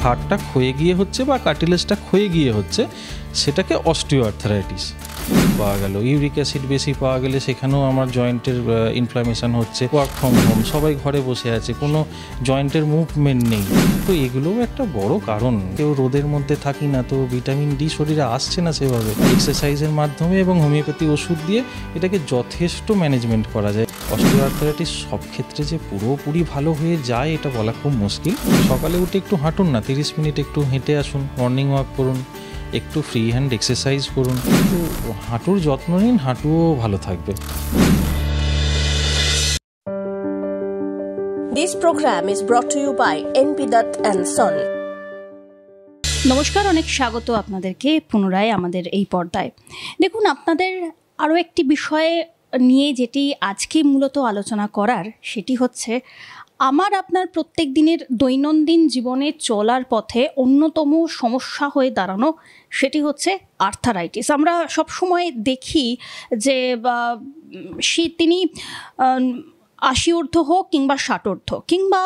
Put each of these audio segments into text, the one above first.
হাড়টা ক্ষয়ে গিয়ে হচ্ছে বা কার্টিলেজটা ক্ষয়ে গিয়ে হচ্ছে, সেটাকে অস্টিও আর্থারাইটিস পাওয়া গেল। ইউরিক অ্যাসিড বেশি পাওয়া গেলে সেখানেও আমার জয়েন্টের ইনফ্লামেশন হচ্ছে। ওয়ার্ক ফ্রম হোম, সবাই ঘরে বসে আছে, কোনো জয়েন্টের মুভমেন্ট নেই, তো এগুলোও একটা বড় কারণ। কেউ রোদের মধ্যে থাকি না, তো ভিটামিন ডি শরীরে আসছে না সেভাবে। এক্সারসাইজের মাধ্যমে এবং হোমিওপ্যাথি ওষুধ দিয়ে এটাকে যথেষ্ট ম্যানেজমেন্ট করা যায়। অস্টিও আর্থারাইটিস সব ক্ষেত্রে যে পুরোপুরি ভালো হয়ে যায় এটা বলা খুব মুশকিল। সকালে উঠে একটু হাঁটুন না, 30 মিনিট একটু হেঁটে আসুন, মর্নিং ওয়াক করুন, একটু ফ্রি হ্যান্ড এক্সারসাইজ করুন, একটু হাঁটুর যত্ন নিন, হাঁটুও ভালো থাকবে। This program is brought to you by NP Dutt and Son. নমস্কার, অনেক স্বাগত আপনাদেরকে পুনরায় আমাদের এই পর্দায়। দেখুন, আপনাদের আরও একটি বিষয়ে নিয়ে যেটি আজকে মূলত আলোচনা করার, সেটি হচ্ছে আমার আপনার প্রত্যেক দিনের দৈনন্দিন জীবনে চলার পথে অন্যতম সমস্যা হয়ে দাঁড়ানো, সেটি হচ্ছে আর্থারাইটিস। আমরা সবসময় দেখি যে তিনি 80 ঊর্ধ্ব হোক কিংবা 60 ঊর্ধ্ব, কিংবা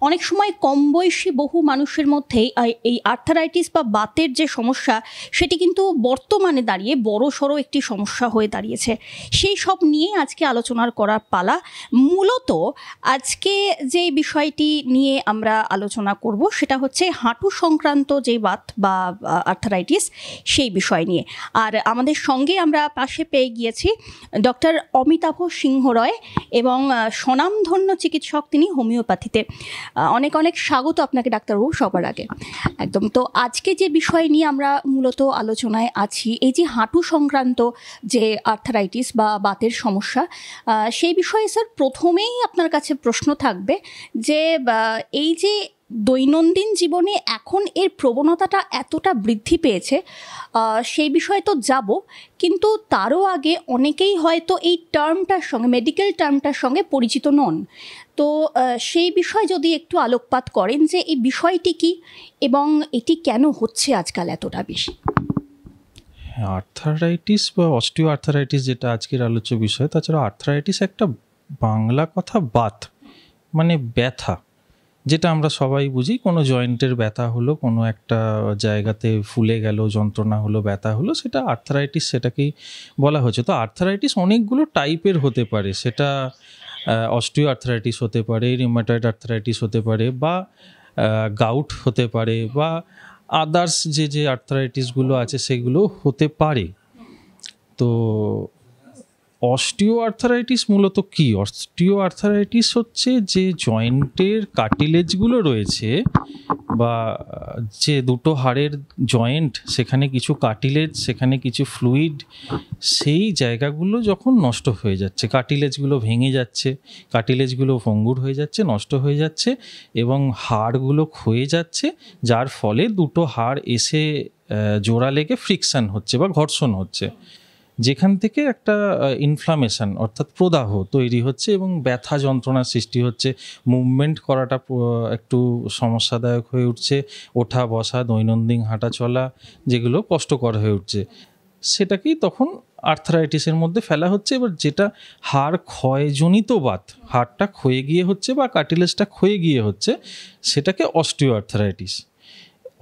অনেক সময় কম বয়সী বহু মানুষের মধ্যেই এই আর্থারাইটিস বা বাতের যে সমস্যা, সেটি কিন্তু বর্তমানে দাঁড়িয়ে বড়সড় একটি সমস্যা হয়ে দাঁড়িয়েছে। সেই সব নিয়ে আজকে আলোচনার করার পালা। মূলত আজকে যে বিষয়টি নিয়ে আমরা আলোচনা করব সেটা হচ্ছে হাঁটু সংক্রান্ত যে বাত বা আর্থারাইটিস, সেই বিষয় নিয়ে। আর আমাদের সঙ্গে আমরা পাশে পেয়ে গিয়েছি ডক্টর অমিতাভ সিংহ রয়, এবং স্বনামধন্য চিকিৎসক তিনি হোমিওপ্যাথিতে। অনেক অনেক স্বাগত আপনাকে ডাক্তারবাবু সবার আগে। একদম। তো আজকে যে বিষয় নিয়ে আমরা মূলত আলোচনায় আছি, এই যে হাঁটু সংক্রান্ত যে আর্থারাইটিস বা বাতের সমস্যা, সেই বিষয়ে স্যার প্রথমেই আপনার কাছে প্রশ্ন থাকবে যে এই যে দৈনন্দিন জীবনে এখন এর প্রবণতাটা এতটা বৃদ্ধি পেয়েছে, সেই বিষয়ে তো যাব, কিন্তু তারও আগে অনেকেই হয়তো এই টার্মটার সঙ্গে, মেডিকেল টার্মটার সঙ্গে পরিচিত নন। তো সেই বিষয়ে যদি একটু আলোকপাত করেন যে এই বিষয়টি কি এবং এটি কেন হচ্ছে আজকাল এতটা বেশি। আর্থারাইটিস বা অস্টিও আর্থারাইটিস যেটা আজকের আলোচ্য বিষয়, তাছাড়া আর্থারাইটিস একটা বাংলা কথা, বাত মানে ব্যথা, যেটা আমরা সবাই বুঝি। কোনো জয়েন্টের ব্যথা হলো, কোনো একটা জায়গাতে ফুলে গেল, যন্ত্রণা হলো, ব্যথা হলো, সেটা আর্থারাইটিস, সেটাকেই বলা হচ্ছে। তো আর্থারাইটিস অনেকগুলো টাইপের হতে পারে। সেটা অস্টিও আর্থারাইটিস হতে পারে, রিউমাটয়েড আর্থারাইটিস হতে পারে, বা গাউট হতে পারে, বা আদার্স যে আর্থারাইটিসগুলো আছে সেগুলো হতে পারে। তো অস্টিও আর্থারাইটিস মূলত কি? অস্টিও আর্থারাইটিস হচ্ছে যে জয়েন্টের কার্টিলেজগুলো রয়েছে, বা যে দুটো হাড়ের জয়েন্ট, সেখানে কিছু কার্টিলেজ, সেখানে কিছু ফ্লুইড, সেই জায়গাগুলো যখন নষ্ট হয়ে যাচ্ছে, কার্টিলেজগুলো ভেঙে যাচ্ছে, কার্টিলেজগুলো ভঙ্গুর হয়ে যাচ্ছে, নষ্ট হয়ে যাচ্ছে, এবং হাড়গুলো ক্ষয়ে যাচ্ছে, যার ফলে দুটো হাড় এসে জোড়া লেগে ফ্রিকশন হচ্ছে বা ঘর্ষণ হচ্ছে, যেখান থেকে একটা ইনফ্লামেশন অর্থাৎ প্রদাহ তৈরি হচ্ছে এবং ব্যথা যন্ত্রণার সৃষ্টি হচ্ছে। মুভমেন্ট করাটা একটু সমস্যাদায়ক হয়ে উঠছে, ওঠা বসা, দৈনন্দিন হাঁটা চলা, যেগুলো কষ্টকর হয়ে উঠছে, সেটাকেই তখন আর্থারাইটিসের মধ্যে ফেলা হচ্ছে। এবার যেটা হাড় ক্ষয়জনিত বাত, হাড়টা ক্ষয়ে গিয়ে হচ্ছে বা কার্টিলেজটা ক্ষয়ে গিয়ে হচ্ছে, সেটাকে অস্টিও আর্থারাইটিস।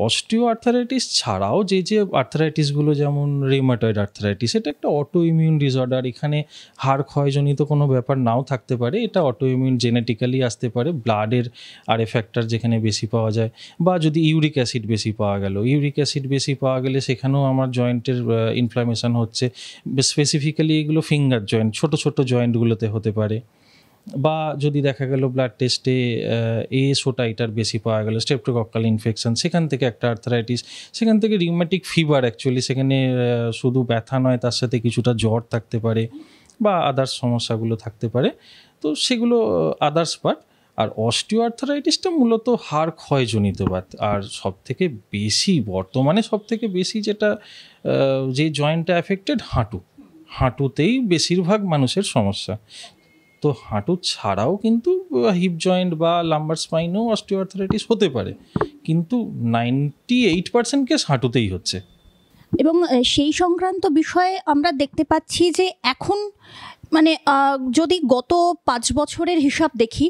অস্টিও আর্থারাইটিস ছাড়াও যে আর্থারাইটিসগুলো, যেমন রিউমাটয়েড আর্থারাইটিস, এটা একটা অটো ইমিউন ডিসঅর্ডার। এখানে হাড় ক্ষয়জনিত কোনো ব্যাপার নাও থাকতে পারে, এটা অটো ইমিউন জেনেটিক্যালি আসতে পারে, ব্লাডের আরএ ফ্যাক্টর যেখানে বেশি পাওয়া যায়, বা যদি ইউরিক অ্যাসিড বেশি পাওয়া গেল, ইউরিক অ্যাসিড বেশি পাওয়া গেলে সেখানেও আমার জয়েন্টের ইনফ্লামেশন হচ্ছে। স্পেসিফিক্যালি এগুলো ফিঙ্গার জয়েন্ট, ছোট ছোট জয়েন্টগুলোতে হতে পারে। বা যদি দেখা গেল ব্লাড টেস্টে এএসও টাইটার বেশি পাওয়া গেল, স্ট্রেপ্টোকক্কাল ইনফেকশন, সেখান থেকে একটা আর্থারাইটিস। সেখান থেকে রিউম্যাটিক ফিভার, অ্যাকচুয়ালি সেখানে শুধু ব্যথা নয়, তার সাথে কিছুটা জ্বর থাকতে পারে বা আদার্স সমস্যাগুলো থাকতে পারে। তো সেগুলো আদার্স পার্ট। আর অস্টিও আর্থারাইটিসটা মূলত হাড় ক্ষয়জনিত বাত। আর সবথেকে বেশি, বর্তমানে সবথেকে বেশি যেটা যে জয়েন্টটা অ্যাফেক্টেড, হাঁটুতেই বেশিরভাগ মানুষের সমস্যা। তো হাঁটু ছাড়াও কিন্তু হিপ জয়েন্ট বা লাম্বার স্পাইনেও অস্টিও আর্থারাইটিস হতে পারে, কিন্তু 98% কেস হাঁটুতেই হচ্ছে। এবং সেই সংক্রান্ত বিষয়ে আমরা দেখতে পাচ্ছি যে এখন মানে যদি গত 5 বছরের হিসাব দেখি,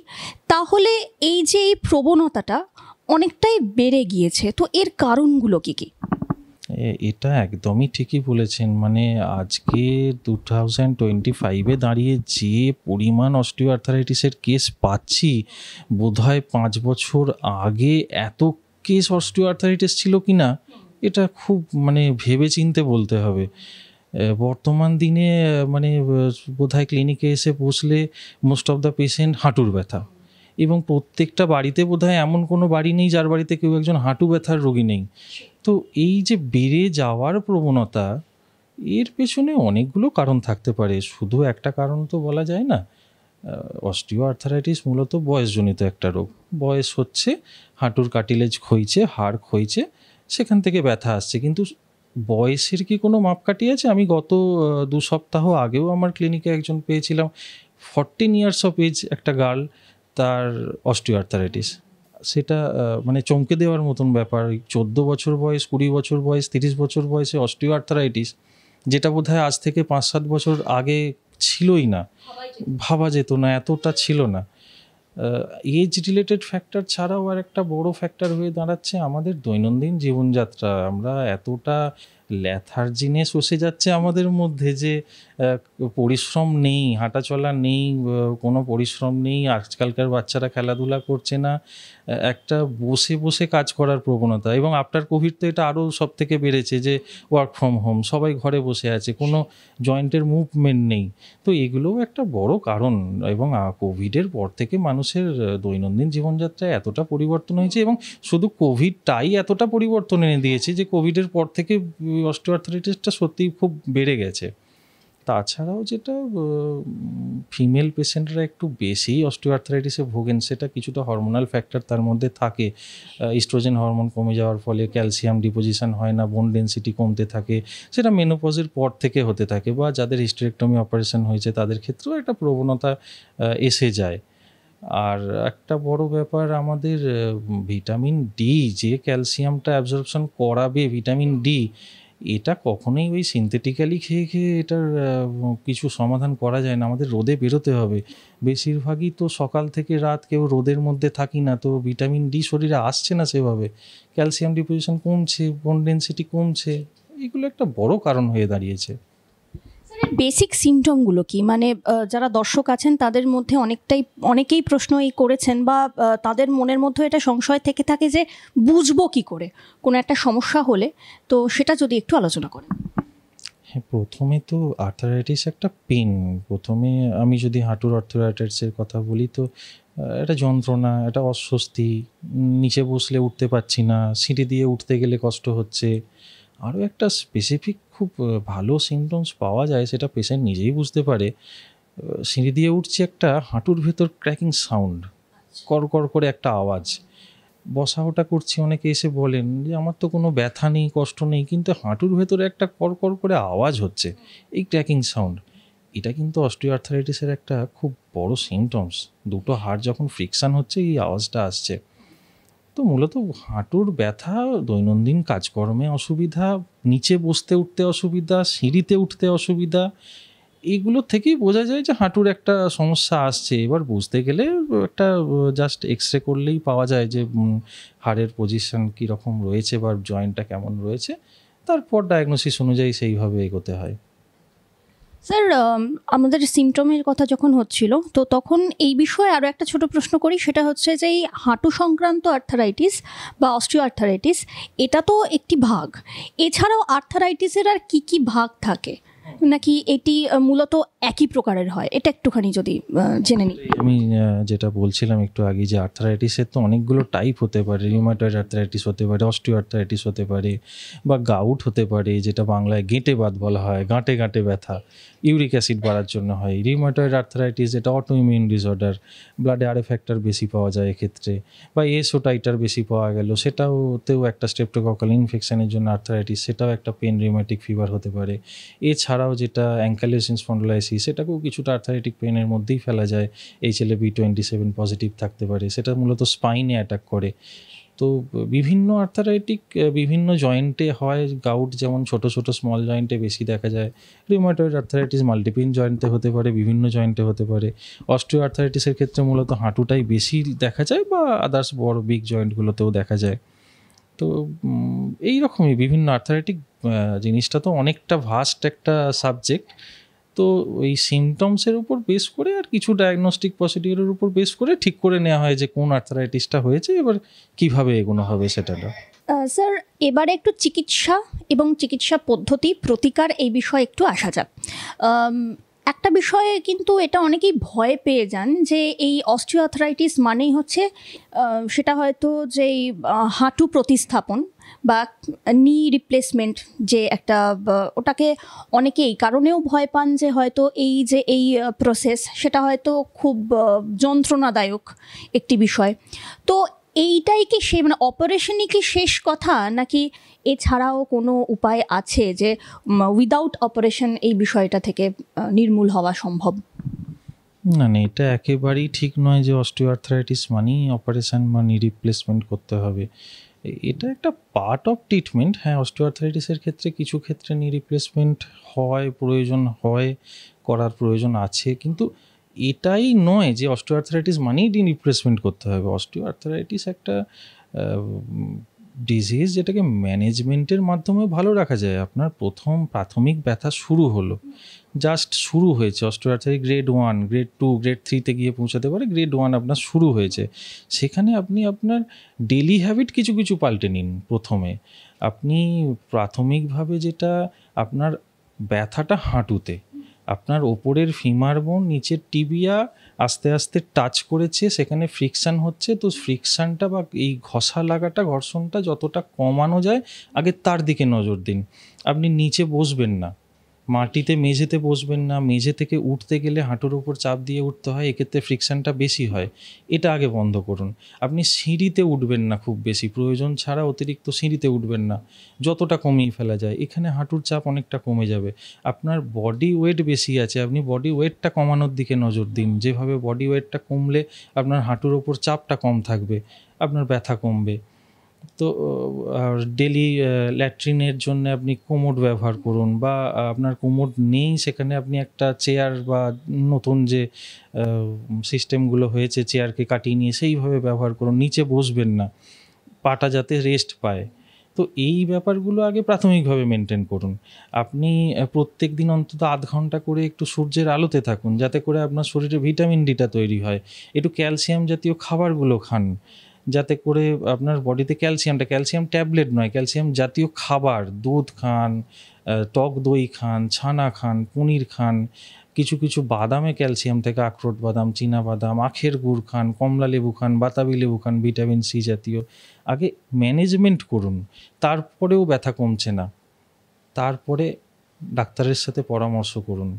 তাহলে এই যে এই প্রবণতাটা অনেকটাই বেড়ে গিয়েছে, তো এর কারণগুলো কি কি? এটা একদমই ঠিকই বলেছেন। মানে আজকে 2025-এ দাঁড়িয়ে যে পরিমাণ অস্টিও আর্থারাইটিসের কেস পাচ্ছি, বোধহয় 5 বছর আগে এত কেস অস্টিও আর্থারাইটিস ছিল কি না এটা খুব মানে ভেবে চিন্তে বলতে হবে। বর্তমান দিনে মানে বোধহয় ক্লিনিকে এসে বসলে মোস্ট অফ দ্য পেশেন্ট হাঁটুর ব্যথা, এবং প্রত্যেকটা বাড়িতে বোধহয় এমন কোনো বাড়ি নেই যার বাড়িতে কেউ একজন হাঁটু ব্যথার রোগী নেই। তো এই যে বেড়ে যাওয়ার প্রবণতা, এর পেছনে অনেকগুলো কারণ থাকতে পারে, শুধু একটা কারণ তো বলা যায় না। অস্টিও আর্থারাইটিস মূলত বয়সজনিত একটা রোগ। বয়স হচ্ছে, হাঁটুর কার্টিলেজ ক্ষয়ছে, হাড় ক্ষয়ছে, সেখান থেকে ব্যথা আসছে। কিন্তু বয়সের কি কোনো মাপকাঠি আছে? আমি গত 2 সপ্তাহ আগেও আমার ক্লিনিকে একজন পেয়েছিলাম, 14 ইয়ার্স অফ এজ একটা গার্ল, তার অস্টিও আর্থারাইটিস। সেটা মানে চমকে দেওয়ার মতন ব্যাপার। 14 বছর বয়স, 20 বছর বয়স, 30 বছর বয়সে অস্টিও আর্থারাইটিস, যেটা বোধহয় আজ থেকে 5-7 বছর আগে ছিলই না, ভাবা যেত না, এতটা ছিল না। এজ রিলেটেড ফ্যাক্টর ছাড়াও আর একটা বড় ফ্যাক্টর হয়ে দাঁড়াচ্ছে আমাদের দৈনন্দিন জীবনযাত্রা। আমরা এতটা ল্যাথার্জিনেস বসে যাচ্ছে আমাদের মধ্যে যে পরিশ্রম নেই, হাঁটা চলা নেই, কোনো পরিশ্রম নেই। আজকালকার বাচ্চারা খেলাধুলা করছে না, একটা বসে বসে কাজ করার প্রবণতা। এবং আফটার কোভিড তো এটা আরও সব থেকে বেড়েছে, যে ওয়ার্ক ফ্রম হোম, সবাই ঘরে বসে আছে, কোনো জয়েন্টের মুভমেন্ট নেই। তো এগুলোও একটা বড় কারণ। এবং কোভিডের পর থেকে মানুষের দৈনন্দিন জীবনযাত্রায় এতটা পরিবর্তন হয়েছে, এবং শুধু কোভিডটাই এতটা পরিবর্তন এনে দিয়েছে যে কোভিডের পর থেকে অস্টিও আর্থারাইটিসটা সত্যিই খুব বেড়ে গেছে। তাছাড়াও যেটা ফিমেল পেশেন্টরা একটু বেশি অস্টিও আর্থারাইটিসে ভোগেন, সেটা কিছুটা হরমোনাল ফ্যাক্টর তার মধ্যে থাকে। ইস্ট্রোজেন হরমোন কমে যাওয়ার ফলে ক্যালসিয়াম ডিপোজিশন হয় না, বোন ডেন্সিটি কমতে থাকে। সেটা মেনোপজের পর থেকে হতে থাকে, বা যাদের হিস্টেরেক্টমি অপারেশন হয়েছে তাদের ক্ষেত্রেও একটা প্রবণতা এসে যায়। আর একটা বড় ব্যাপার, আমাদের ভিটামিন ডি, যে ক্যালসিয়ামটা অ্যাবজর্পশন করাবে ভিটামিন ডি, এটা কখনোই ওই সিনথেটিক্যালি খেয়ে খেয়ে এটার কিছু সমাধান করা যায় না। আমাদের রোদে বেরোতে হবে। বেশিরভাগই তো সকাল থেকে রাত কেউ রোদের মধ্যে থাকি না, তো ভিটামিন ডি শরীরে আসছে না সেভাবে, ক্যালসিয়াম ডিপোজিশন কমছে, বোন ডেন্সিটি কমছে। এগুলো একটা বড় কারণ হয়ে দাঁড়িয়েছে। বেসিক সিমটমগুলো কি? মানে যারা দর্শক আছেন তাদের মধ্যে অনেকেই প্রশ্ন এই করেছেন, বা তাদের মনের মধ্যে এটা সংশয় থেকে থাকে যে বুঝবো কি করে কোনো একটা সমস্যা হলে, তো সেটা যদি একটু আলোচনা করেন। হ্যাঁ, প্রথমে তো আর্থারাইটিস একটা পেন। প্রথমে আমি যদি হাঁটুর আর্থারাইটিসের কথা বলি, তো একটা যন্ত্রণা, একটা অস্বস্তি, নিচে বসলে উঠতে পারছি না, সিঁড়ি দিয়ে উঠতে গেলে কষ্ট হচ্ছে। আরও একটা স্পেসিফিক খুব ভালো সিমটমস পাওয়া যায়, সেটা পেশেন্ট নিজেই বুঝতে পারে। সিঁড়ি দিয়ে উঠছে, একটা হাঁটুর ভেতর ক্র্যাকিং সাউন্ড, কর কর করে একটা আওয়াজ। বসা ওঠা করছি, অনেকে এসে বলেন যে আমার তো কোনো ব্যথা নেই, কষ্ট নেই, কিন্তু হাঁটুর ভেতরে একটা কর কর করে আওয়াজ হচ্ছে, এই ক্র্যাকিং সাউন্ড। এটা কিন্তু অস্টিও আর্থারাইটিসের একটা খুব বড় সিমটমস। দুটো হাড় যখন ফ্রিকশান হচ্ছে, এই আওয়াজটা আসছে। তো মূলত হাঁটুর ব্যথা, দৈনন্দিন কাজকর্মে অসুবিধা, নিচে বসতে উঠতে অসুবিধা, সিঁড়িতে উঠতে অসুবিধা, এইগুলো থেকেই বোঝা যায় যে হাঁটুর একটা সমস্যা আসছে। এবার বুঝতে গেলে একটা জাস্ট এক্সরে করলেই পাওয়া যায় যে হাড়ের পজিশন কীরকম রয়েছে বা জয়েন্টটা কেমন রয়েছে, তারপর ডায়াগনোসিস অনুযায়ী সেইভাবে এগোতে হয়। স্যার, আমাদের সিমটমের কথা যখন হচ্ছিল, তো তখন এই বিষয়ে আরও একটা ছোট প্রশ্ন করি। সেটা হচ্ছে যে এই হাঁটু সংক্রান্ত আর্থারাইটিস বা অস্টিও আর্থারাইটিস, এটা তো একটি ভাগ। এছাড়াও আর্থারাইটিসের আর কি কি ভাগ থাকে, নাকি এটি মূলত একই প্রকারের হয়? এটা একটুখানি যদি জেনে নিই। আমি যেটা বলছিলাম একটু আগে, যে আর্থারাইটিসের তো অনেকগুলো টাইপ হতে পারে। রিউমাটয়েড আর্থারাইটিস হতে পারে, অস্টিও আর্থারাইটিস হতে পারে, বা গাউট হতে পারে, যেটা বাংলায় গেঁটে বাত বলা হয়, গাঁটে গাঁটে ব্যথা, ইউরিক অ্যাসিড বাড়ার জন্য হয়। রিউমাটয়েড আর্থারাইটিস, যেটা অটো ইমিউন ডিসঅর্ডার, ব্লাডে আরএফ ফ্যাক্টর বেশি পাওয়া যায় এক্ষেত্রে, বা এসও টাইটার বেশি পাওয়া গেল, সেটাতেও একটা স্ট্রেপ্টোককাল ইনফেকশনের জন্য আর্থারাইটিস, সেটাও একটা পেন রিউম্যাটিক ফিভার হতে পারে। এছাড়াও যেটা অ্যাঙ্কাইলোসিস স্পন্ডোলাইসিস, সেটাকেও কিছুটা আর্থারাইটিক পেনের মধ্যেই ফেলা যায়। HLA-B27 পজিটিভ থাকতে পারে, সেটা মূলত স্পাইনে অ্যাটাক করে। তো বিভিন্ন আর্থারাইটিক বিভিন্ন জয়েন্টে হয় গাউট, যেমন ছোট ছোট স্মল জয়েন্টে বেশি দেখা যায়। রিউমাটয়েড আর্থারাইটিস মাল্টিপিন জয়েন্টে হতে পারে, বিভিন্ন জয়েন্টে হতে পারে। অস্টিও আর্থারাইটিসের ক্ষেত্রে মূলত হাঁটুটাই বেশি দেখা যায়, বা আদার্স বড় বিগ জয়েন্টগুলোতেও দেখা যায়। তো এই রকমই বিভিন্ন আর্থারাইটিক জিনিসটা তো অনেকটা ভাস্ট একটা সাবজেক্ট। তো ওই সিমটমসের উপর বেস করে আর কিছু ডায়াগনস্টিক প্রসিডিওরের উপর বেস করে ঠিক করে নেওয়া হয় যে কোন আর্থারাইটিসটা হয়েছে, এবার কিভাবে এগোনো হবে সেটা। স্যার, এবারে একটু চিকিৎসা এবং চিকিৎসা পদ্ধতি, প্রতিকার, এই বিষয়ে একটু আসা যাক। একটা বিষয়ে কিন্তু এটা অনেকেই ভয় পেয়ে যান যে এই অস্টিওআর্থ্রাইটিস মানেই হচ্ছে সেটা হয়তো যে হাঁটু প্রতিস্থাপন বা নি রিপ্লেসমেন্ট, যে একটা ওটাকে অনেকে এই কারণেও ভয় পান যে হয়তো এই প্রসেস সেটা হয়তো খুব যন্ত্রণাদায়ক একটি বিষয়। তো এইটাই কি মানে অপারেশনই কি শেষ কথা, নাকি এছাড়াও কোনো উপায় আছে যে উইদাউট অপারেশন এই বিষয়টা থেকে নির্মূল হওয়া সম্ভব? না, এটা একেবারেই ঠিক নয় যে অস্টিওআর্থ্রাইটিস মানেই অপারেশন বা নি রিপ্লেসমেন্ট করতে হবে। এটা একটা পার্ট অফ ট্রিটমেন্ট। হ্যাঁ, অস্টিওআর্থ্রাইটিসের ক্ষেত্রে কিছু ক্ষেত্রে নি রিপ্লেসমেন্ট প্রয়োজন হয়, করার প্রয়োজন আছে, কিন্তু এটাই নয় যে অস্টিওআর্থ্রাইটিস মানেই নি রিপ্লেসমেন্ট করতে হবে। অস্টিওআর্থ্রাইটিস একটা ডিজিজ যেটাকে ম্যানেজমেন্টের মাধ্যমে ভালো রাখা যায়। আপনার প্রাথমিক ব্যথা শুরু হলো, জাস্ট শুরু হয়েছে, অস্টিওআর্থ্রাইটিস গ্রেড 1, গ্রেড 2, গ্রেড 3-তে গিয়ে পৌঁছাতে পারে, গ্রেড 1 আপনার শুরু হয়েছে। সেখানে আপনি আপনার ডেলি হ্যাবিট কিছু কিছু পাল্টে নিন। প্রথমে আপনি প্রাথমিকভাবে যেটা, আপনার ব্যথাটা হাঁটুতে, আপনার ওপরের ফিমার বোন নিচের টিবিয়া আস্তে আস্তে টাচ করেছে, সেখানে ফ্রিকশান হচ্ছে। তো ফ্রিকশানটা বা এই ঘষা লাগাটা, ঘর্ষণটা যতটা কমানো যায় আগে তার দিকে নজর দিন। আপনি নিচে বসবেন না, মাটিতে মেঝেতে বসবেন না। মেঝে থেকে উঠতে গেলে হাঁটুর উপর চাপ দিয়ে উঠতে হয়, এক্ষেত্রে ফ্রিকশানটা বেশি হয়, এটা আগে বন্ধ করুন। আপনি সিঁড়িতে উঠবেন না, খুব বেশি প্রয়োজন ছাড়া অতিরিক্ত সিঁড়িতে উঠবেন না, যতটা কমিয়ে ফেলা যায়। এখানে হাঁটুর চাপ অনেকটা কমে যাবে। আপনার বডি ওয়েট বেশি আছে, আপনি বডি ওয়েটটা কমানোর দিকে নজর দিন। যেভাবে বডি ওয়েটটা কমলে আপনার হাঁটুর ওপর চাপটা কম থাকবে, আপনার ব্যথা কমবে। তো ডেলি ল্যাট্রিনের জন্য আপনি কোমোড ব্যবহার করুন, বা আপনার কোমোড নেই সেখানে আপনি একটা চেয়ার বা নতুন যে সিস্টেমগুলো হয়েছে চেয়ারকে কাটিয়ে নিয়ে সেইভাবে ব্যবহার করুন। নিচে বসবেন না, পাটা যাতে রেস্ট পায়। তো এই ব্যাপারগুলো আগে প্রাথমিকভাবে মেনটেন করুন। আপনি প্রত্যেক দিন অন্তত আধ ঘন্টা করে একটু সূর্যের আলোতে থাকুন, যাতে করে আপনার শরীরে ভিটামিন ডিটা তৈরি হয়। একটু ক্যালসিয়াম জাতীয় খাবারগুলো খান, যাতে করে আপনার বডিতে ক্যালসিয়াম ট্যাবলেট নয়, ক্যালসিয়াম জাতীয় খাবার, দুধ খান, টক দই খান, ছানা খান, পনির খান। কিছু কিছু বাদামে ক্যালসিয়াম থেকে, আখরোট বাদাম, চীনা বাদাম, আখের গুড় খান, কমলা লেবু খান, বাতাবি লেবু খান, ভিটামিন সি জাতীয়। আগে ম্যানেজমেন্ট করুন, তারপরেও ব্যথা কমছে না, তারপরে ডাক্তারের সাথে পরামর্শ করুন।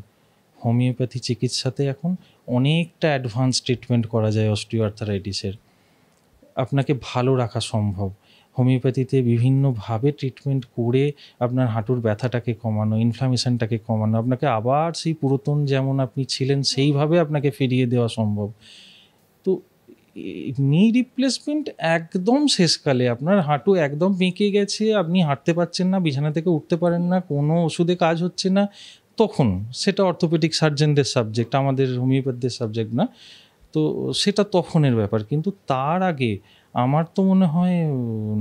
হোমিওপ্যাথি চিকিৎসাতে এখন অনেকটা অ্যাডভান্স ট্রিটমেন্ট করা যায় অস্টিওআর্থ্রাইটিসের। আপনাকে ভালো রাখা সম্ভব। হোমিওপ্যাথিতে বিভিন্নভাবে ট্রিটমেন্ট করে আপনার হাঁটুর ব্যথাটাকে কমানো, ইনফ্লামেশনটাকে কমানো, আপনাকে আবার সেই পুরাতন যেমন আপনি ছিলেন সেইভাবে আপনাকে ফিরিয়ে দেওয়া সম্ভব। তো নি রিপ্লেসমেন্ট একদম শেষকালে, আপনার হাঁটু একদম বেঁকে গেছে, আপনি হাঁটতে পারছেন না, বিছানা থেকে উঠতে পারেন না, কোনো ওষুধে কাজ হচ্ছে না, তখন সেটা অর্থোপেডিক সার্জনদের সাবজেক্ট, আমাদের হোমিওপ্যাথদের সাবজেক্ট না। তো সেটা তখনের ব্যাপার। কিন্তু তার আগে আমার তো মনে হয়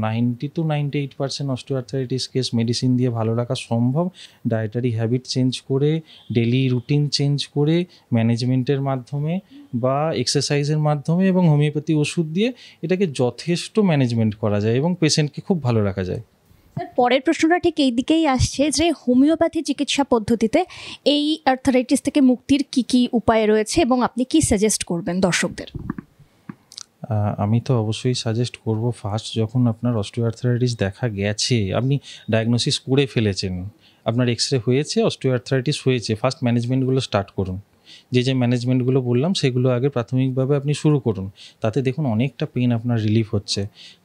90 to 98% অস্টিওআর্থ্রাইটিস কেস মেডিসিন দিয়ে ভালো রাখা সম্ভব। ডায়েটারি হ্যাবিট চেঞ্জ করে, ডেলি রুটিন চেঞ্জ করে, ম্যানেজমেন্টের মাধ্যমে বা এক্সারসাইজের মাধ্যমে এবং হোমিওপ্যাথি ওষুধ দিয়ে এটাকে যথেষ্ট ম্যানেজমেন্ট করা যায় এবং পেশেন্টকে খুব ভালো রাখা যায়। স্যার, পরের প্রশ্নটা ঠিক এই দিকেই আসছে যে হোমিওপ্যাথি চিকিৎসা পদ্ধতিতে এই আর্থারাইটিস থেকে মুক্তির কি কি উপায় রয়েছে এবং আপনি কি সাজেস্ট করবেন দর্শকদের? আমি তো অবশ্যই সাজেস্ট করব, ফার্স্ট যখন আপনার অস্টিওআর্থ্রাইটিস দেখা গেছে, আপনি ডায়াগনোসিস করে ফেলেছেন, আপনার এক্সরে হয়েছে, অস্টিওআর্থ্রাইটিস হয়েছে, ফার্স্ট ম্যানেজমেন্টগুলো স্টার্ট করুন। যে ম্যানেজমেন্টগুলো বললাম সেগুলো আগে প্রাথমিকভাবে আপনি শুরু করুন। তাতে দেখুন অনেকটা পেন আপনার রিলিফ হচ্ছে।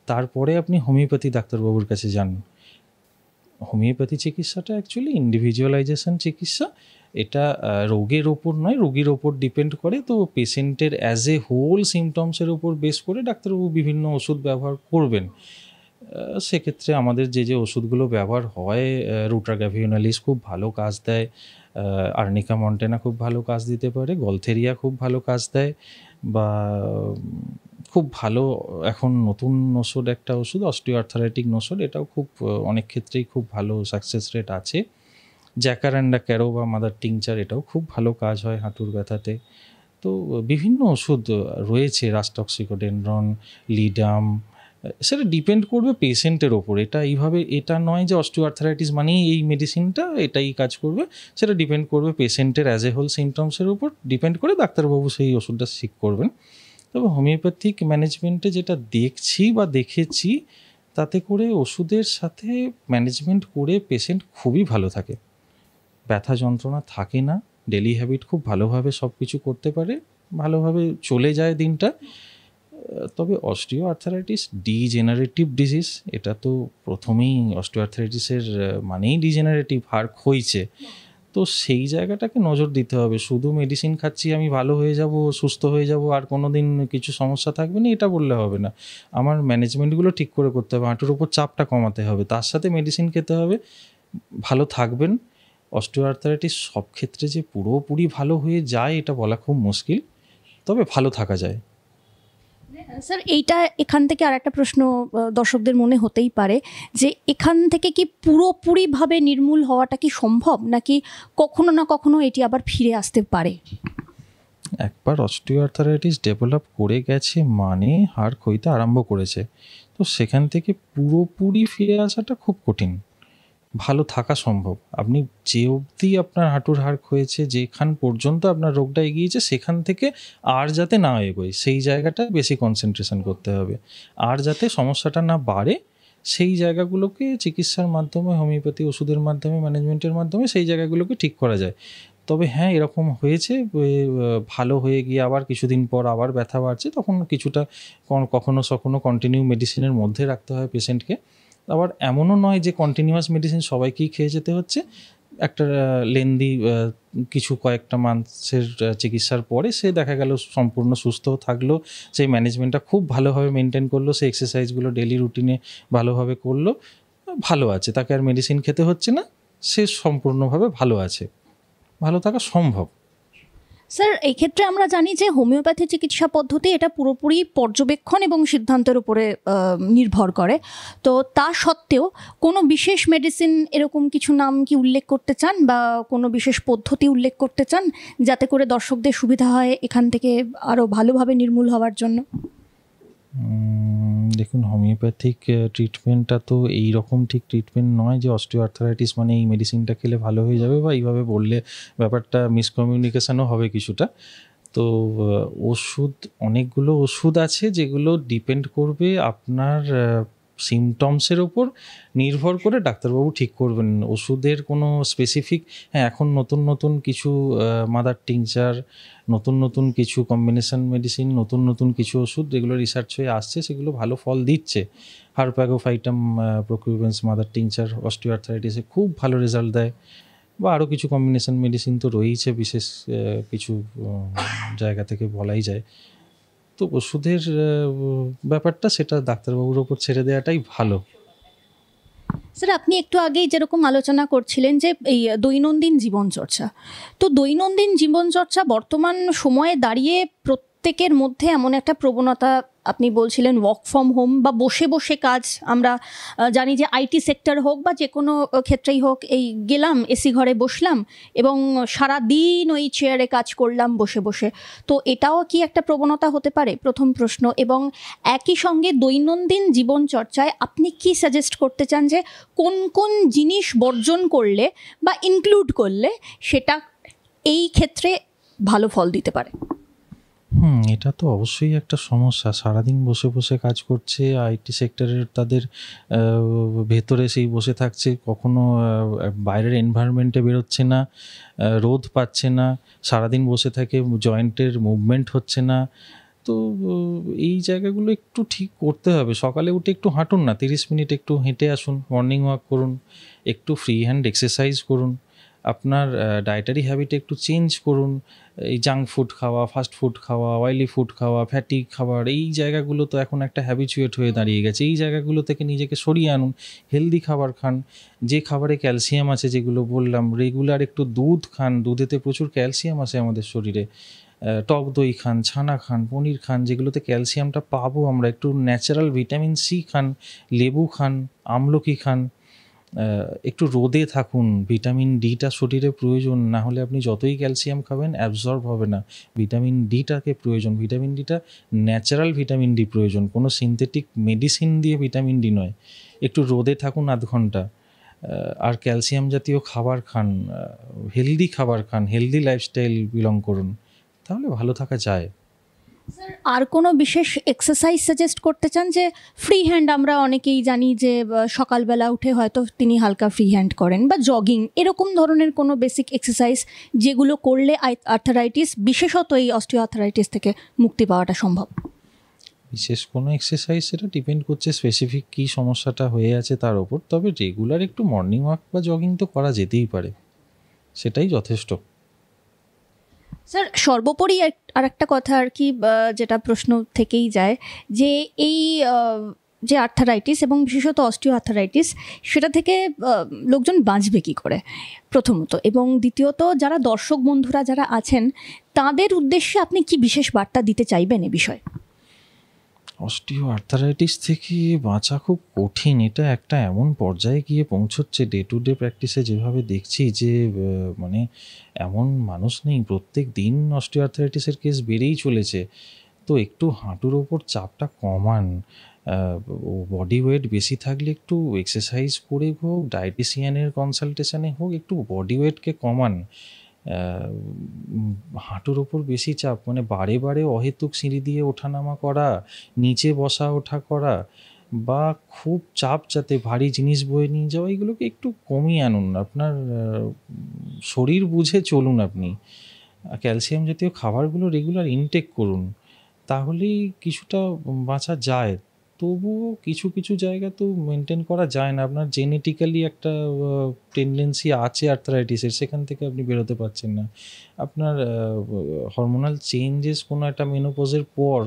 তারপরে আপনি হোমিওপ্যাথি ডাক্তারবাবুর কাছে যান। হোমিওপ্যাথি চিকিৎসাটা অ্যাকচুয়ালি ইন্ডিভিজুয়ালাইজেশন চিকিৎসা। এটা রোগের ওপর নয়, রোগীর ওপর ডিপেন্ড করে। তো পেশেন্টের অ্যাজ এ হোল সিমটমসের ওপর বেস করে ডাক্তারবাবু বিভিন্ন ওষুধ ব্যবহার করবেন। সেক্ষেত্রে আমাদের যে ওষুধগুলো ব্যবহার হয়, রুট্রাগ্যাভিওনালিস খুব ভালো কাজ দেয়, আর্নিকা মন্টেনা খুব ভালো কাজ দিতে পারে, গলথেরিয়া খুব ভালো কাজ দেয়, বা খুব ভালো এখন নতুন ওষুধ একটা ওষুধ অস্টিওআর্থারাইটিক নোসোড, এটাও খুব অনেক ক্ষেত্রেই খুব ভালো সাকসেস রেট আছে। জ্যাকারান্ডা ক্যারো বা মাদার টিংচার, এটাও খুব ভালো কাজ হয় হাঁটুর ব্যথাতে। তো বিভিন্ন ওষুধ রয়েছে, রাস্টক্সিকোডেনড্রন, লিডাম, সেটা ডিপেন্ড করবে পেশেন্টের ওপর। এটা নয় যে অস্টিওআর্থারাইটিস মানেই এই মেডিসিনটা এটাই কাজ করবে, সেটা ডিপেন্ড করবে পেশেন্টের অ্যাজ এ হোল সিমটমসের উপর ডিপেন্ড করে ডাক্তারবাবু সেই ওষুধটা ঠিক করবেন। তবে হোমিওপ্যাথিক ম্যানেজমেন্টে যেটা দেখছি বা দেখেছি, তাতে করে ওষুধের সাথে ম্যানেজমেন্ট করে পেশেন্ট খুবই ভালো থাকে, ব্যথা যন্ত্রণা থাকে না, ডেলি হ্যাবিট খুব ভালোভাবে সব কিছু করতে পারে, ভালোভাবে চলে যায় দিনটা। তবে অস্টিওআর্থারাইটিস ডিজেনারেটিভ ডিজিজ, এটা তো প্রথমেই অস্টিওআর্থারাইটিসের মানেই ডিজেনারেটিভ, হাড় ক্ষয়ছে। তো সেই জায়গাটাকে নজর দিতে হবে। শুধু মেডিসিন খাচ্ছি আমি ভালো হয়ে যাব, সুস্থ হয়ে যাব, আর কোনো দিন কিছু সমস্যা থাকবে না, এটা বললে হবে না। আমার ম্যানেজমেন্টগুলো ঠিক করে করতে হবে, হাঁটুর ওপর চাপটা কমাতে হবে, তার সাথে মেডিসিন খেতে হবে, ভালো থাকবেন। অস্টিওআর্থারাইটিস সব ক্ষেত্রে যে পুরোপুরি ভালো হয়ে যায় এটা বলা খুব মুশকিল, তবে ভালো থাকা যায়। স্যার এখান থেকে আর একটা প্রশ্ন দর্শকদের মনে হতেই পারে যে এখান থেকে কি পুরোপুরিভাবে নির্মূল হওয়াটা কি সম্ভব, নাকি কখনো না কখনো এটি আবার ফিরে আসতে পারে? একবার অস্টিওআর্থারাইটিস ডেভেলপ করে গেছে মানে হাড় ক্ষয়তে আরম্ভ করেছে, তো সেখান থেকে পুরোপুরি ফিরে আসাটা খুব কঠিন। ভালো থাকা সম্ভব। আপনি যে অবধি আপনার হাঁটুর হাড় ক্ষয়েছে, যেখান পর্যন্ত আপনার রোগটা এগিয়েছে, সেখান থেকে আর যাতে না এগোয় সেই জায়গাটা বেশি কনসেন্ট্রেশন করতে হবে। আর যাতে সমস্যাটা না বাড়ে সেই জায়গাগুলোকে চিকিৎসার মাধ্যমে, হোমিওপ্যাথি ওষুধের মাধ্যমে, ম্যানেজমেন্টের মাধ্যমে সেই জায়গাগুলোকে ঠিক করা যায়। তবে হ্যাঁ, এরকম হয়েছে ভালো হয়ে গিয়ে আবার কিছুদিন পর আবার ব্যথা বাড়ছে, তখন কিছুটা কখনো কন্টিনিউ মেডিসিনের মধ্যে রাখতে হয় পেশেন্টকে। আবার এমনও নয় যে কন্টিনিউয়াস মেডিসিন সবাইকেই খেয়ে যেতে হচ্ছে। একটা লেন্দি কয়েকটা মান্থসের চিকিৎসার পরে সে দেখা গেল সম্পূর্ণ সুস্থ থাকলো, সেই ম্যানেজমেন্টটা খুব ভালোভাবে মেনটেন করলো, সেই এক্সারসাইজগুলো ডেলি রুটিনে ভালোভাবে করলো, ভালো আছে, তাকে আর মেডিসিন খেতে হচ্ছে না, সে সম্পূর্ণভাবে ভালো আছে, ভালো থাকা সম্ভব। স্যার, এই ক্ষেত্রে আমরা জানি যে হোমিওপ্যাথি চিকিৎসা পদ্ধতি এটা পুরোপুরি পর্যবেক্ষণ এবং সিদ্ধান্তের উপরে নির্ভর করে। তো তা সত্ত্বেও কোনো বিশেষ মেডিসিন এরকম কিছু নাম কি উল্লেখ করতে চান, বা কোনো বিশেষ পদ্ধতি উল্লেখ করতে চান যাতে করে দর্শকদের সুবিধা হয় এখান থেকে আরও ভালোভাবে নির্মূল হওয়ার জন্য? দেখুন, হোমিওপ্যাথিক ট্রিটমেন্টটা তো এই রকম ঠিক ট্রিটমেন্ট নয় যে অস্টিওআর্থারাইটিস মানে এই মেডিসিনটা খেলে ভালো হয়ে যাবে, বা এইভাবে বললে ব্যাপারটা মিসকমিউনিকেশানও হবে কিছুটা। তো অনেকগুলো ওষুধ আছে যেগুলো ডিপেন্ড করবে আপনার সিমটমসের ওপর নির্ভর করে ডাক্তারবাবু ঠিক করবেন। ওষুধের কোনো স্পেসিফিক, হ্যাঁ এখন নতুন কিছু মাদার টিংচার, নতুন কিছু কম্বিনেশন মেডিসিন, নতুন কিছু ওষুধ যেগুলো রিসার্চ হয়ে আসছে, সেগুলো ভালো ফল দিচ্ছে। হারপ্যাগোফাইটাম প্রোকিউবেন্স মাদার টিংচার অস্টিওআর্থারাইটিসে খুব ভালো রেজাল্ট দেয়, বা আরও কিছু কম্বিনেশন মেডিসিন তো রয়েইছে বিশেষ কিছু জায়গা থেকে বলাই যায়। তো ওষুধের ব্যাপারটা সেটা ডাক্তারবাবুর ওপর ছেড়ে দেওয়াটাই ভালো। স্যার, আপনি একটু আগেই যেরকম আলোচনা করছিলেন যে এই দৈনন্দিন জীবনচর্চা, তো দৈনন্দিন জীবনচর্চা বর্তমান সময়ে দাঁড়িয়ে প্রত্যেকের মধ্যে এমন একটা প্রবণতা, আপনি বলছিলেন ওয়ার্ক ফ্রম হোম বা বসে বসে কাজ, আমরা জানি যে আইটি সেক্টর হোক বা যে কোনো ক্ষেত্রেই হোক, এই গেলাম এসি ঘরে বসলাম এবং সারা দিন ওই চেয়ারে কাজ করলাম বসে বসে। তো এটাও কি একটা প্রবণতা হতে পারে, প্রথম প্রশ্ন। এবং একই সঙ্গে দৈনন্দিন জীবনচর্চায় আপনি কি সাজেস্ট করতে চান যে কোন কোন জিনিস বর্জন করলে বা ইনক্লুড করলে সেটা এই ক্ষেত্রে ভালো ফল দিতে পারে? এটা তো অবশ্যই একটা সমস্যা। সারাদিন বসে বসে কাজ করছে, আইটি সেক্টরের তাদের ভেতরে সেই বসে থাকছে, কখনো বাইরের এনভায়রনমেন্টে বেরোচ্ছে না, রোদ পাচ্ছে না, সারাদিন বসে থাকে, জয়েন্টের মুভমেন্ট হচ্ছে না। তো এই জায়গাগুলো একটু ঠিক করতে হবে। সকালে উঠে একটু হাঁটুন না, 30 মিনিট একটু হেঁটে আসুন, মর্নিং ওয়াক করুন, একটু ফ্রি হ্যান্ড এক্সারসাইজ করুন। আপনার ডায়েটারি হ্যাবিটে একটু চেঞ্জ করুন। এই জাঙ্ক ফুড খাওয়া, ফাস্ট ফুড খাওয়া, অয়েলি ফুড খাওয়া, ফ্যাটি খাবার, এই জায়গাগুলো তো এখন একটা হ্যাবিচুয়েট হয়ে দাঁড়িয়ে গেছে। এই জায়গাগুলো থেকে নিজেকে সরিয়ে আনুন, হেলদি খাবার খান, যে খাবারে ক্যালসিয়াম আছে যেগুলো বললাম, রেগুলার একটু দুধ খান, দুধেতে প্রচুর ক্যালসিয়াম আছে আমাদের শরীরে। টক দই খান, ছানা খান, পনির খান, যেগুলোতে ক্যালসিয়ামটা পাবো আমরা। একটু ন্যাচারাল ভিটামিন সি খান, লেবু খান, আমলকি খান। একটু রোদে থাকুন, ভিটামিন ডিটা শরীরে প্রয়োজন, না হলে আপনি যতই ক্যালসিয়াম খাবেন অ্যাবজর্ব হবে না। ভিটামিন ডিটাকে প্রয়োজন, ভিটামিন ডিটা ন্যাচারাল ভিটামিন ডি প্রয়োজন, কোনো সিনথেটিক মেডিসিন দিয়ে ভিটামিন ডি নয়। একটু রোদে থাকুন আধ ঘন্টা, আর ক্যালসিয়াম জাতীয় খাবার খান, হেলদি খাবার খান, হেলদি লাইফস্টাইল বিলং করুন, তাহলে ভালো থাকা যায়। স্যার, আর কোনো বিশেষ এক্সারসাইজ সাজেস্ট করতে চান? যে ফ্রি হ্যান্ড আমরা অনেকেই জানি যে সকালবেলা উঠে হয়তো তিনি হালকা ফ্রি হ্যান্ড করেন, বা জগিং, এরকম ধরনের কোনো বেসিক এক্সারসাইজ যেগুলো করলে আর্থারাইটিস, বিশেষত এই অস্টিও আর্থারাইটিস থেকে মুক্তি পাওয়াটা সম্ভব? বিশেষ কোনো এক্সারসাইজ, সেটা ডিপেন্ড করছে স্পেসিফিক কী সমস্যাটা হয়ে আছে তার ওপর। তবে রেগুলার একটু মর্নিং ওয়াক বা জগিং তো করা যেতেই পারে, সেটাই যথেষ্ট। স্যার, সর্বোপরি আর একটা কথা আর কি, যেটা প্রশ্ন থেকেই যায়, যে এই যে আর্থারাইটিস এবং বিশেষত অস্টিও আর্থারাইটিস, সেটা থেকে লোকজন বাঁচবে কী করে প্রথমত, এবং দ্বিতীয়ত যারা দর্শক বন্ধুরা যারা আছেন তাদের উদ্দেশ্যে আপনি কি বিশেষ বার্তা দিতে চাইবেন এ বিষয়ে? অস্টিও আর্থারাইটিস থেকে বাঁচা খুব কঠিন। এটা একটা এমন পর্যায়ে গিয়ে পৌঁছচ্ছে, ডে টু ডে প্র্যাকটিসে যেভাবে দেখছি যে মানে এমন মানুষ নেই, প্রত্যেক দিন অস্টিও আর্থারাইটিসের কেস বেড়েই চলেছে। তো একটু হাঁটুর ওপর চাপটা কমান, বডি ওয়েট বেশি থাকলে একটু এক্সারসাইজ করে হোক, ডায়েটিশিয়ানের কনসালটেশনে হোক, একটু বডি ওয়েটকে কমান। হাঁটুর ওপর বেশি চাপ, মানে বারে বারে অহেতুক সিঁড়ি দিয়ে ওঠানামা করা, নিচে বসা ওঠা করা, বা খুব চাপ যাতে ভারী জিনিস বয়ে নিয়ে যাওয়া, এগুলোকে একটু কমিয়ে আনুন। আপনার শরীর বুঝে চলুন। আপনি ক্যালসিয়াম জাতীয় খাবারগুলো রেগুলার ইনটেক করুন, তাহলেই কিছুটা বাঁচা যায়। তবুও কিছু কিছু জায়গা তো মেনটেন করা যায় না। আপনার জেনেটিক্যালি একটা টেন্ডেন্সি আছে আর্থারাইটিসের, সেখান থেকে আপনি বেরোতে পারছেন না। আপনার হরমোনাল চেঞ্জেস কোনো একটা মেনোপজের পর,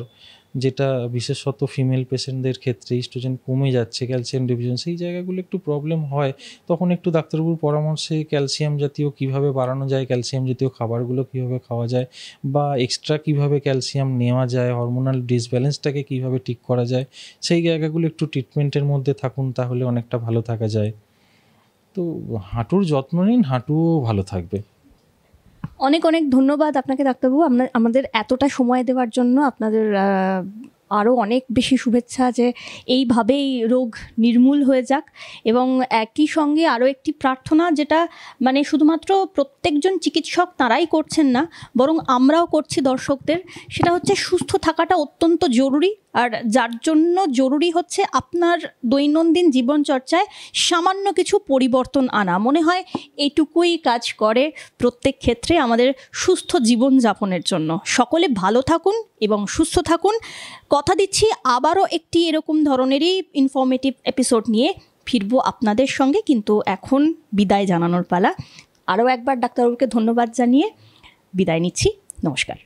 যেটা বিশেষত ফিমেল পেশেন্টদের ক্ষেত্রে ইস্ট্রোজেন কমে যাচ্ছে, ক্যালসিয়াম ডিভিশন, সেই জায়গাগুলো একটু প্রবলেম হয়। তখন একটু ডাক্তারবাবুর পরামর্শে ক্যালসিয়াম জাতীয় কীভাবে বাড়ানো যায়, ক্যালসিয়াম জাতীয় খাবারগুলো কীভাবে খাওয়া যায়, বা এক্সট্রা কীভাবে ক্যালসিয়াম নেওয়া যায়, হরমোনাল ডিসব্যালেন্সটাকে কীভাবে ঠিক করা যায়, সেই জায়গাগুলো একটু ট্রিটমেন্টের মধ্যে থাকুন, তাহলে অনেকটা ভালো থাকা যায়। তো হাঁটুর যত্ন নিন, হাঁটুও ভালো থাকবে। অনেক অনেক ধন্যবাদ আপনাকে ডাক্তারবাবু, আমাদের এতটা সময় দেওয়ার জন্য। আপনাদের আরও অনেক বেশি শুভেচ্ছা যে এইভাবেই রোগ নির্মূল হয়ে যাক, এবং একই সঙ্গে আরও একটি প্রার্থনা, যেটা মানে শুধুমাত্র প্রত্যেকজন চিকিৎসক তারাই করছেন না, বরং আমরাও করছি দর্শকদের। সেটা হচ্ছে সুস্থ থাকাটা অত্যন্ত জরুরি, আর যার জন্য জরুরি হচ্ছে আপনার দৈনন্দিন জীবনচর্চায় সামান্য কিছু পরিবর্তন আনা। মনে হয় এইটুকুই কাজ করে প্রত্যেক ক্ষেত্রে আমাদের সুস্থ জীবনযাপনের জন্য। সকলে ভালো থাকুন এবং সুস্থ থাকুন। কথা দিচ্ছি আবারও একটি এরকম ধরনেরই ইনফরমেটিভ এপিসোড নিয়ে ফিরবো আপনাদের সঙ্গে, কিন্তু এখন বিদায় জানানোর পালা। আরও একবার ডাক্তারবাবুকে ধন্যবাদ জানিয়ে বিদায় নিচ্ছি। নমস্কার।